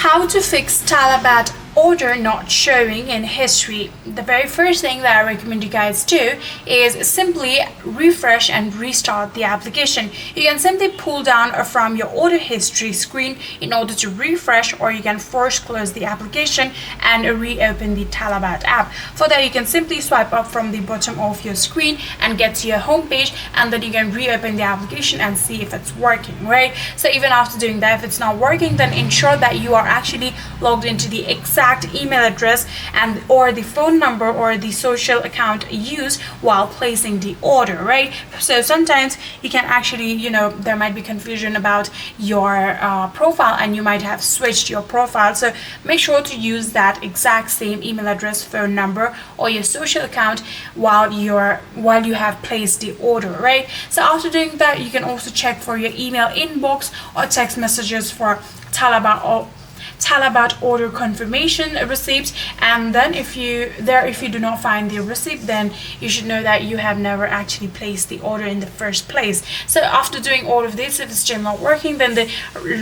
How to fix Talabat order not showing in history. The very first thing that I recommend you guys do is simply refresh and restart the application. You can simply pull down from your order history screen in order to refresh, or you can force close the application and reopen the Talabat app. For that, you can simply swipe up from the bottom of your screen and get to your home page, and then you can reopen the application and see if it's working, right? So even after doing that, if it's not working, then ensure that you are actually logged into the exact email address and or the phone number or the social account used while placing the order, right? So sometimes you can actually, there might be confusion about your profile, and you might have switched your profile. So make sure to use that exact same email address, phone number, or your social account while you have placed the order, right? So after doing that, you can also check for your email inbox or text messages for Talabat order confirmation receipt, and then if you do not find the receipt, then you should know that you have never actually placed the order in the first place. So after doing all of this, if it's still not working, then the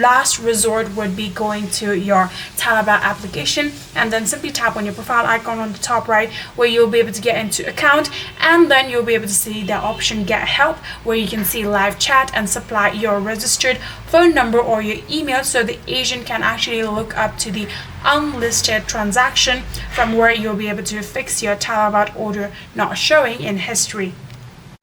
last resort would be going to your Talabat application, and then simply tap on your profile icon on the top right, where you'll be able to get into account, and then you'll be able to see the option get help, where you can see live chat and supply your registered phone number or your email, so the agent can actually look up to the unlisted transaction, from where you'll be able to fix your Talabat order not showing in history.